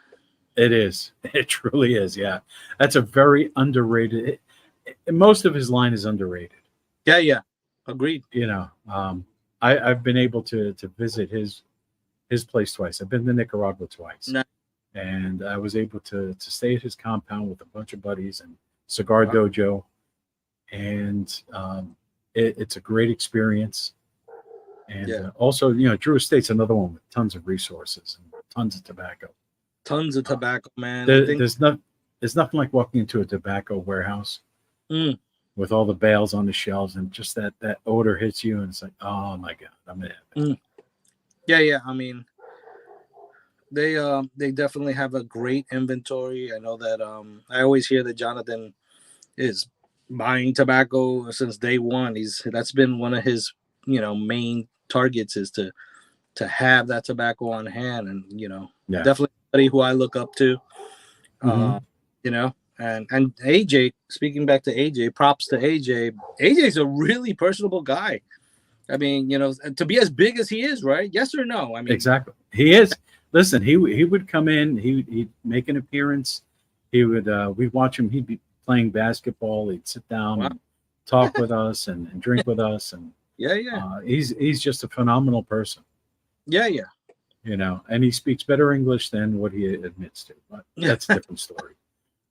Speaker 1: It is. It truly is. Yeah. That's a very underrated. Most of his line is underrated.
Speaker 2: Yeah. Agreed.
Speaker 1: I've been able to visit his place twice. I've been to Nicaragua twice.
Speaker 2: Nice.
Speaker 1: And I was able to stay at his compound with a bunch of buddies and Cigar Dojo. And it's a great experience. And also, Drew Estate's another one with tons of resources and tons of tobacco.
Speaker 2: Tons of tobacco, man.
Speaker 1: There's nothing like walking into a tobacco warehouse with all the bales on the shelves, and just that odor hits you, and it's like, oh my god, I'm in it.
Speaker 2: Yeah. I mean, they definitely have a great inventory. I know that I always hear that Jonathan is buying tobacco since day one. That's been one of his main targets, is to have that tobacco on hand, and
Speaker 1: Yeah.
Speaker 2: definitely somebody who I look up to.
Speaker 1: Mhm.
Speaker 2: And AJ, speaking back to AJ, props to AJ. AJ's a really personable guy. I mean, to be as big as he is, right? Yes or no? I mean,
Speaker 1: Exactly. He is. Listen, he would come in. He'd make an appearance. He would. We'd watch him. He'd be playing basketball. He'd sit down
Speaker 2: wow.
Speaker 1: and talk with us and drink with us. And
Speaker 2: Yeah.
Speaker 1: he's just a phenomenal person.
Speaker 2: Yeah.
Speaker 1: And he speaks better English than what he admits to. But that's a different story.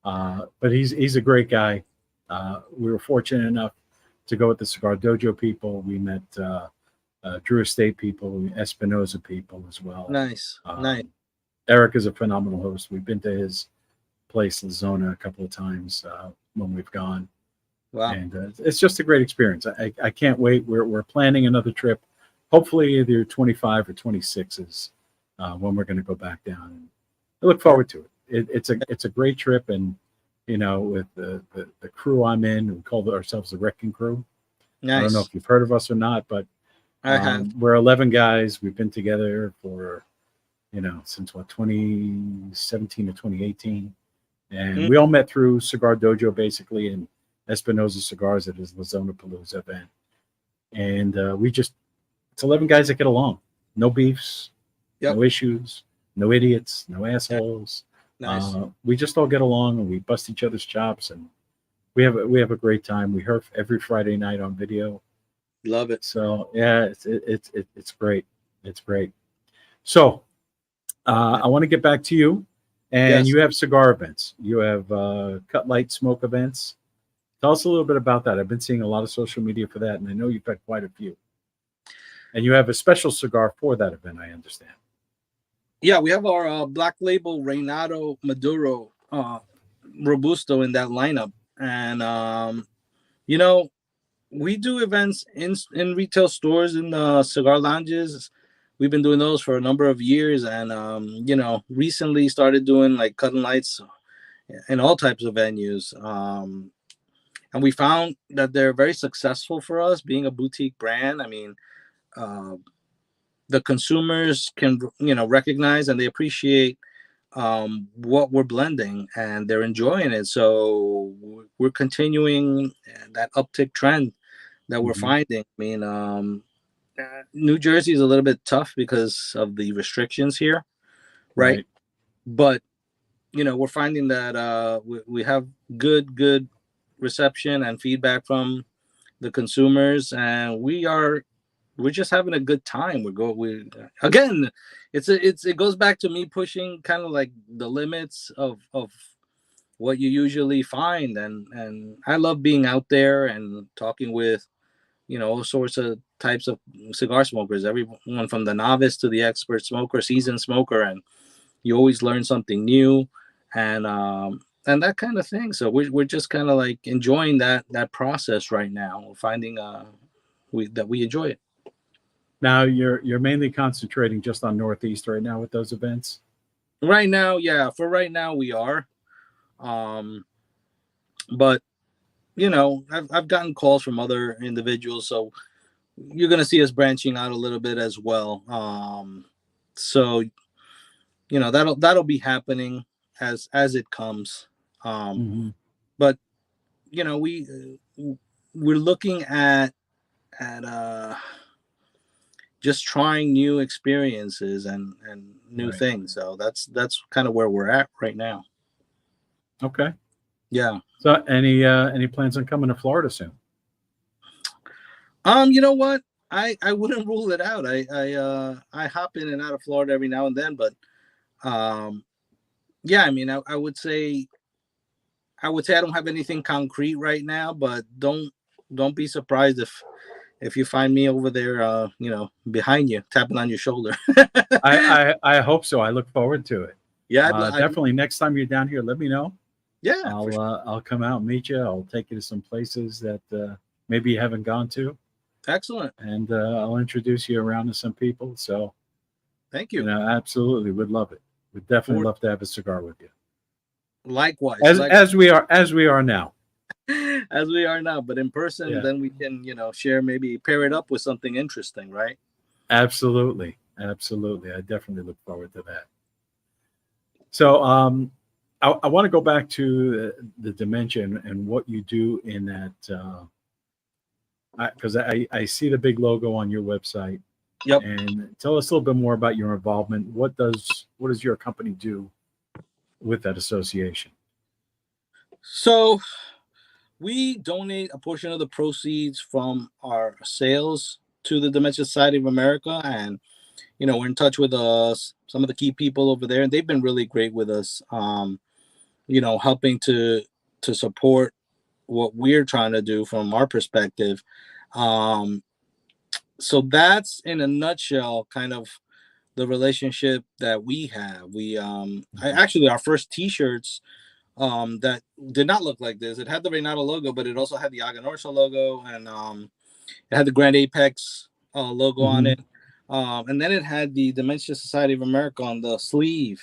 Speaker 1: But he's a great guy. We were fortunate enough to go with the Cigar Dojo people. We met Drew Estate people, Espinosa people as well.
Speaker 2: Nice.
Speaker 1: Eric is a phenomenal host. We've been to his place, La Zona, a couple of times when we've gone.
Speaker 2: Wow.
Speaker 1: And it's just a great experience. I can't wait. We're planning another trip, hopefully either 25 or 26s when we're going to go back down. And I look forward to it. It's a great trip, and with the crew I'm in, we call ourselves the Wrecking Crew.
Speaker 2: Nice.
Speaker 1: I don't know if you've heard of us or not, but
Speaker 2: I have.
Speaker 1: we're 11 guys. We've been together for since 2017 to 2018, and we all met through Cigar Dojo basically, and Espinosa Cigars at his La Zona Palooza event. And it's 11 guys that get along. No beefs, no issues, no idiots, no assholes.
Speaker 2: Nice.
Speaker 1: We just all get along, and we bust each other's chops, and we have a great time. We herf every Friday night on video.
Speaker 2: Love it.
Speaker 1: So yeah, it's great. It's great. So I want to get back to you, and you have cigar events. You have cut light smoke events. Tell us a little bit about that. I've been seeing a lot of social media for that, and I know you've had quite a few. And you have a special cigar for that event, I understand.
Speaker 2: Yeah, we have our black label Reinado Maduro Robusto in that lineup. And, we do events in retail stores, in cigar lounges. We've been doing those for a number of years. And, recently started doing like cutting lights in all types of venues. And we found that they're very successful for us, being a boutique brand. I mean, the consumers can recognize and they appreciate what we're blending, and they're enjoying it. So we're continuing that uptick trend that we're finding. I mean, New Jersey is a little bit tough because of the restrictions here, right? But we're finding that we have good reception and feedback from the consumers, and we're just having a good time. Again, it goes back to me pushing kind of like the limits of what you usually find, and I love being out there and talking with all sorts of types of cigar smokers, everyone from the novice to the expert smoker, seasoned smoker, and you always learn something new, and that kind of thing. So we're just kind of like enjoying that process right now, finding that we enjoy it.
Speaker 1: Now you're mainly concentrating just on Northeast right now with those events.
Speaker 2: Right now, yeah. For right now, we are. But I've gotten calls from other individuals, so you're gonna see us branching out a little bit as well. So that'll be happening as it comes. But we're looking at just trying new experiences and new things. So that's kind of where we're at right now.
Speaker 1: Okay.
Speaker 2: Yeah.
Speaker 1: So any plans on coming to Florida soon?
Speaker 2: You know what? I wouldn't rule it out. I hop in and out of Florida every now and then, but yeah, I mean, I would say I don't have anything concrete right now, but don't be surprised if you find me over there, behind you, tapping on your shoulder.
Speaker 1: I hope so. I look forward to it.
Speaker 2: Yeah,
Speaker 1: definitely. Next time you're down here, let me know.
Speaker 2: Yeah, for sure.
Speaker 1: I'll come out and meet you. I'll take you to some places that maybe you haven't gone to,
Speaker 2: Excellent.
Speaker 1: and I'll introduce you around to some people. So,
Speaker 2: Thank you.
Speaker 1: absolutely, would love it. We'd definitely
Speaker 2: For,
Speaker 1: love to have a cigar with you,
Speaker 2: likewise,
Speaker 1: as we are now.
Speaker 2: as we are now, but in person,
Speaker 1: Yeah,
Speaker 2: then we can, share, maybe pair it up with something interesting, right?
Speaker 1: absolutely, absolutely. I definitely look forward to that. So, I want to go back to the dementia and what you do in that, because I see the big logo on your website.
Speaker 2: Yep.
Speaker 1: And tell us a little bit more about your involvement. What does your company do with that association?
Speaker 2: So we donate a portion of the proceeds from our sales to the Dementia Society of America, and we're in touch with some of the key people over there, and they've been really great with us. Helping to support what we're trying to do from our perspective. Um, so that's in a nutshell kind of the relationship that we have. Our first T-shirts that did not look like this. It had the Reinado logo, but it also had the Aganorsa logo, and it had the Grand Apex logo on it. And then it had the Dementia Society of America on the sleeve.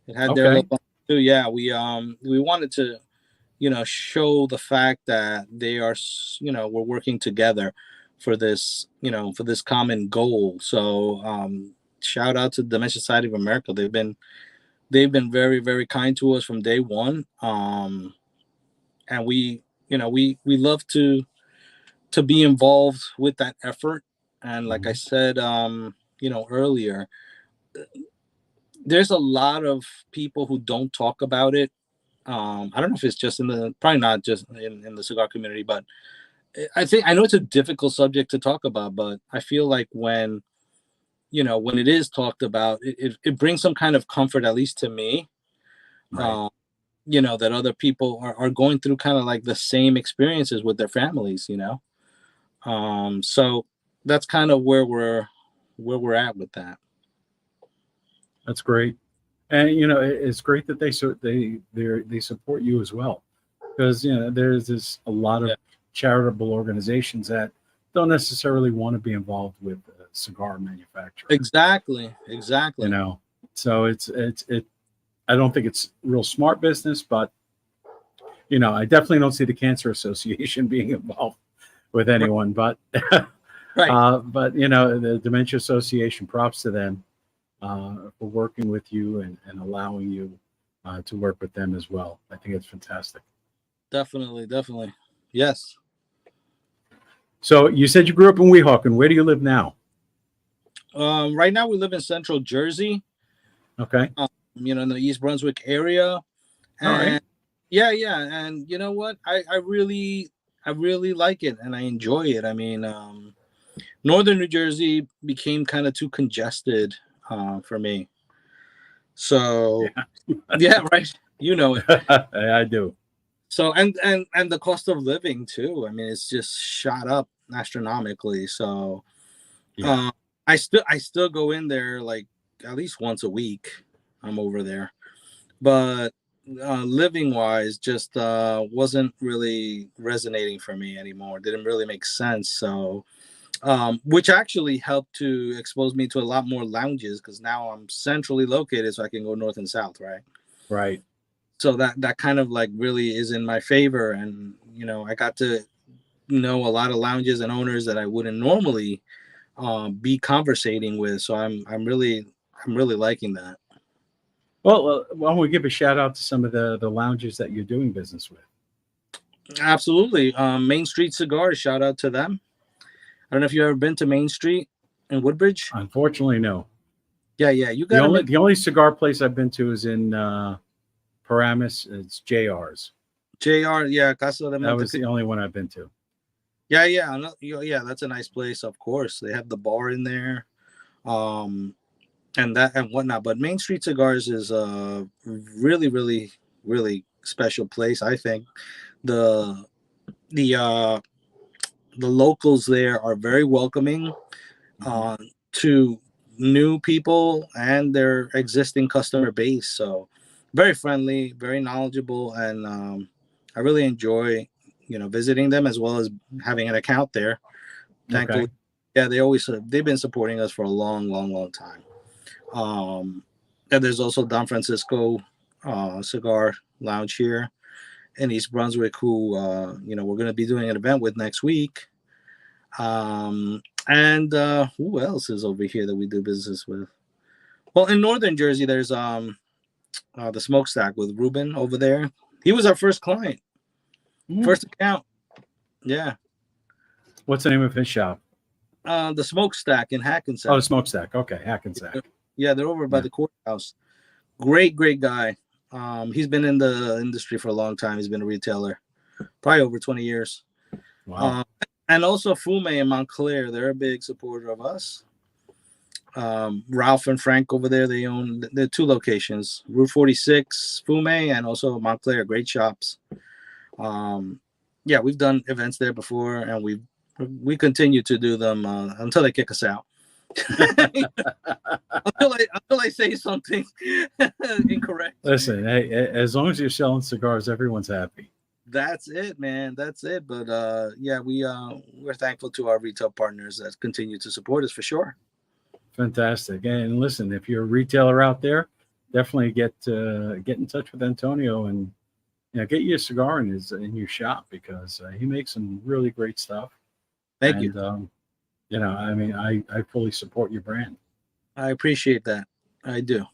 Speaker 2: It had their logo too. Yeah, we wanted to, show the fact that they are, we're working together for this, for this common goal. So shout out to the Dementia Society of America. They've been very, very kind to us from day one. And we love to be involved with that effort. And like I said, earlier, there's a lot of people who don't talk about it. I don't know if it's just probably not just in the cigar community, but I know it's a difficult subject to talk about, but I feel like when it is talked about, it brings some kind of comfort, at least to me.
Speaker 1: Right.
Speaker 2: That other people are going through kind of like the same experiences with their families, so that's kind of where we're at with that.
Speaker 1: That's great, and it's great that they support you as well, because there's a lot of charitable organizations that don't necessarily want to be involved with cigar manufacturing.
Speaker 2: Exactly.
Speaker 1: So it's I don't think it's real smart business, but I definitely don't see the Cancer Association being involved with anyone. But
Speaker 2: right.
Speaker 1: But the Dementia Association, props to them for working with you and allowing you to work with them as well. I think it's fantastic.
Speaker 2: Definitely. Yes.
Speaker 1: So you said you grew up in Weehawken. Where do you live now?
Speaker 2: Right now we live in Central Jersey.
Speaker 1: Okay.
Speaker 2: In the East Brunswick area. And
Speaker 1: all right.
Speaker 2: Yeah. And you know what? I really like it and I enjoy it. I mean, Northern New Jersey became kind of too congested for me. So yeah, right.
Speaker 1: I do.
Speaker 2: So and the cost of living too. I mean, it's just shot up astronomically. So I still go in there like at least once a week. I'm over there, but living wise, just wasn't really resonating for me anymore. Didn't really make sense. So, which actually helped to expose me to a lot more lounges because now I'm centrally located, so I can go north and south.
Speaker 1: Right.
Speaker 2: So that kind of like really is in my favor, and I got to know a lot of lounges and owners that I wouldn't normally be conversating with. So I'm really liking that.
Speaker 1: Well, why don't we give a shout out to some of the lounges that you're doing business with?
Speaker 2: Absolutely. Main Street Cigars, shout out to them. I don't know if you've ever been to Main Street in Woodbridge.
Speaker 1: Unfortunately, no.
Speaker 2: Yeah, you got
Speaker 1: the only cigar place I've been to is in Paramus. It's JR's.
Speaker 2: Yeah, Casa de
Speaker 1: That was the only one I've been to.
Speaker 2: Yeah, that's a nice place. Of course, they have the bar in there, and that and whatnot. But Main Street Cigars is a really, really, really special place. I think the locals there are very welcoming to new people and their existing customer base. So very friendly, very knowledgeable, and I really enjoy, visiting them as well as having an account there. Thankfully,
Speaker 1: Okay.
Speaker 2: yeah, they've been supporting us for a long, long, long time. And there's also Don Francisco Cigar Lounge here in East Brunswick, who we're going to be doing an event with next week. And who else is over here that we do business with? Well, in Northern Jersey, there's the Smokestack with Ruben over there. He was our first client, first account. Yeah.
Speaker 1: What's the name of his shop?
Speaker 2: The Smokestack in Hackensack.
Speaker 1: Oh, Smokestack. Okay, Hackensack.
Speaker 2: Yeah, they're over by the courthouse. Great guy. He's been in the industry for a long time. He's been a retailer, probably over 20 years.
Speaker 1: Wow.
Speaker 2: And also Fume in Montclair, they're a big supporter of us. Ralph and Frank over there, they own the 2 locations, Route 46, Fume, and also Montclair, great shops. Yeah, we've done events there before, and we continue to do them until they kick us out. until I say something incorrect.
Speaker 1: Listen, hey, as long as you're selling cigars, everyone's happy.
Speaker 2: That's it, man. That's it. But yeah, we're thankful to our retail partners that continue to support us for sure.
Speaker 1: Fantastic. And listen, if you're a retailer out there, definitely get in touch with Antonio and get you a cigar in your shop, because he makes some really great stuff.
Speaker 2: Thank you.
Speaker 1: I mean, I fully support your brand.
Speaker 2: I appreciate that. I do.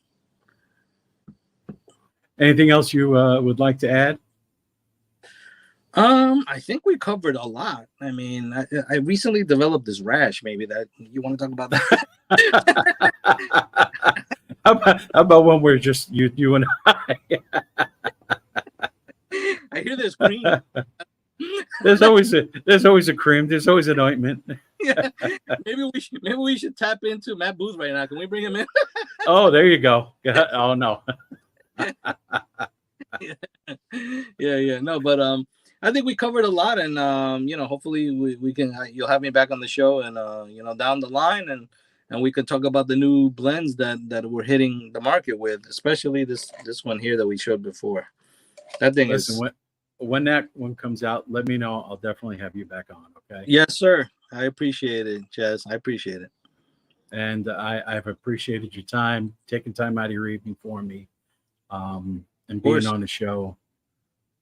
Speaker 1: Anything else you would like to add?
Speaker 2: I think we covered a lot. I mean, I recently developed this rash. Maybe that you want to talk about that.
Speaker 1: How about when we're just you and I?
Speaker 2: I hear there's cream.
Speaker 1: There's always a cream. There's always an ointment.
Speaker 2: Yeah. Maybe we should tap into Matt Booth right now. Can we bring him in?
Speaker 1: Oh, there you go. Oh no.
Speaker 2: Yeah. No, but I think we covered a lot, and hopefully we can. You'll have me back on the show, and down the line, and we can talk about the new blends that we're hitting the market with, especially this one here that we showed before. That thing is.
Speaker 1: When that one comes out, let me know. I'll definitely have you back on. Okay.
Speaker 2: Yes, sir. I appreciate it, Chaz. I appreciate it.
Speaker 1: And I've appreciated your time, taking time out of your evening for me, and being on the show.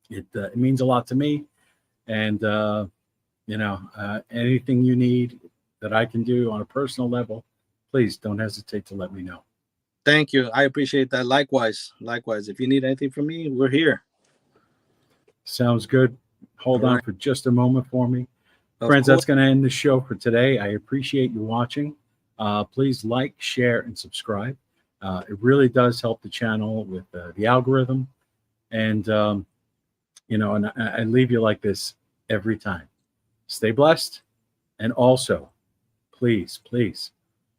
Speaker 1: It means a lot to me. And, anything you need that I can do on a personal level, please don't hesitate to let me know.
Speaker 2: Thank you. I appreciate that. Likewise. If you need anything from me, we're here.
Speaker 1: Sounds good. Hold on for just a moment for me. Friends, that's going to end the show for today. I appreciate you watching. Please like, share, and subscribe. It really does help the channel with the algorithm. And, and I leave you like this every time. Stay blessed. And also, please,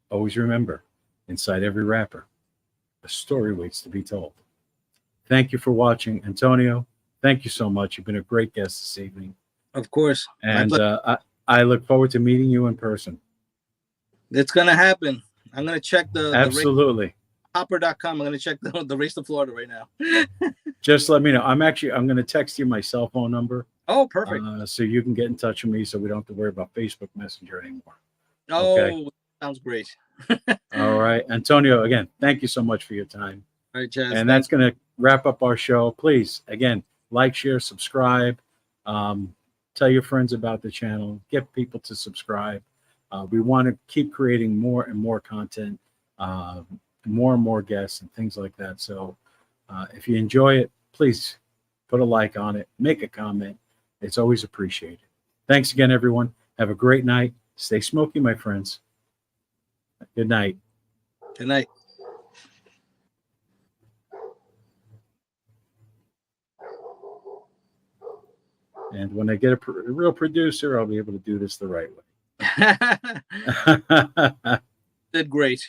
Speaker 1: always remember, inside every wrapper, a story waits to be told. Thank you for watching, Antonio. Thank you so much. You've been a great guest this evening.
Speaker 2: Of course.
Speaker 1: And I look forward to meeting you in person.
Speaker 2: It's going to happen. I'm going to check
Speaker 1: Absolutely.
Speaker 2: Hopper.com. I'm going to check the race to Florida right now.
Speaker 1: Just let me know. I'm going to text you my cell phone number.
Speaker 2: Oh, perfect.
Speaker 1: So you can get in touch with me, so we don't have to worry about Facebook Messenger anymore.
Speaker 2: Oh,
Speaker 1: okay.
Speaker 2: Sounds great.
Speaker 1: All right. Antonio, again, thank you so much for your time.
Speaker 2: All right, Chaz.
Speaker 1: And that's going to wrap up our show. Please, again, like, share, subscribe. Tell your friends about the channel. Get people to subscribe. We want to keep creating more and more content, more and more guests and things like that. So if you enjoy it, please put a like on it. Make a comment. It's always appreciated. Thanks again, everyone. Have a great night. Stay smoky, my friends. Good night.
Speaker 2: Good night.
Speaker 1: And when I get a real producer, I'll be able to do this the right way.
Speaker 2: Did great.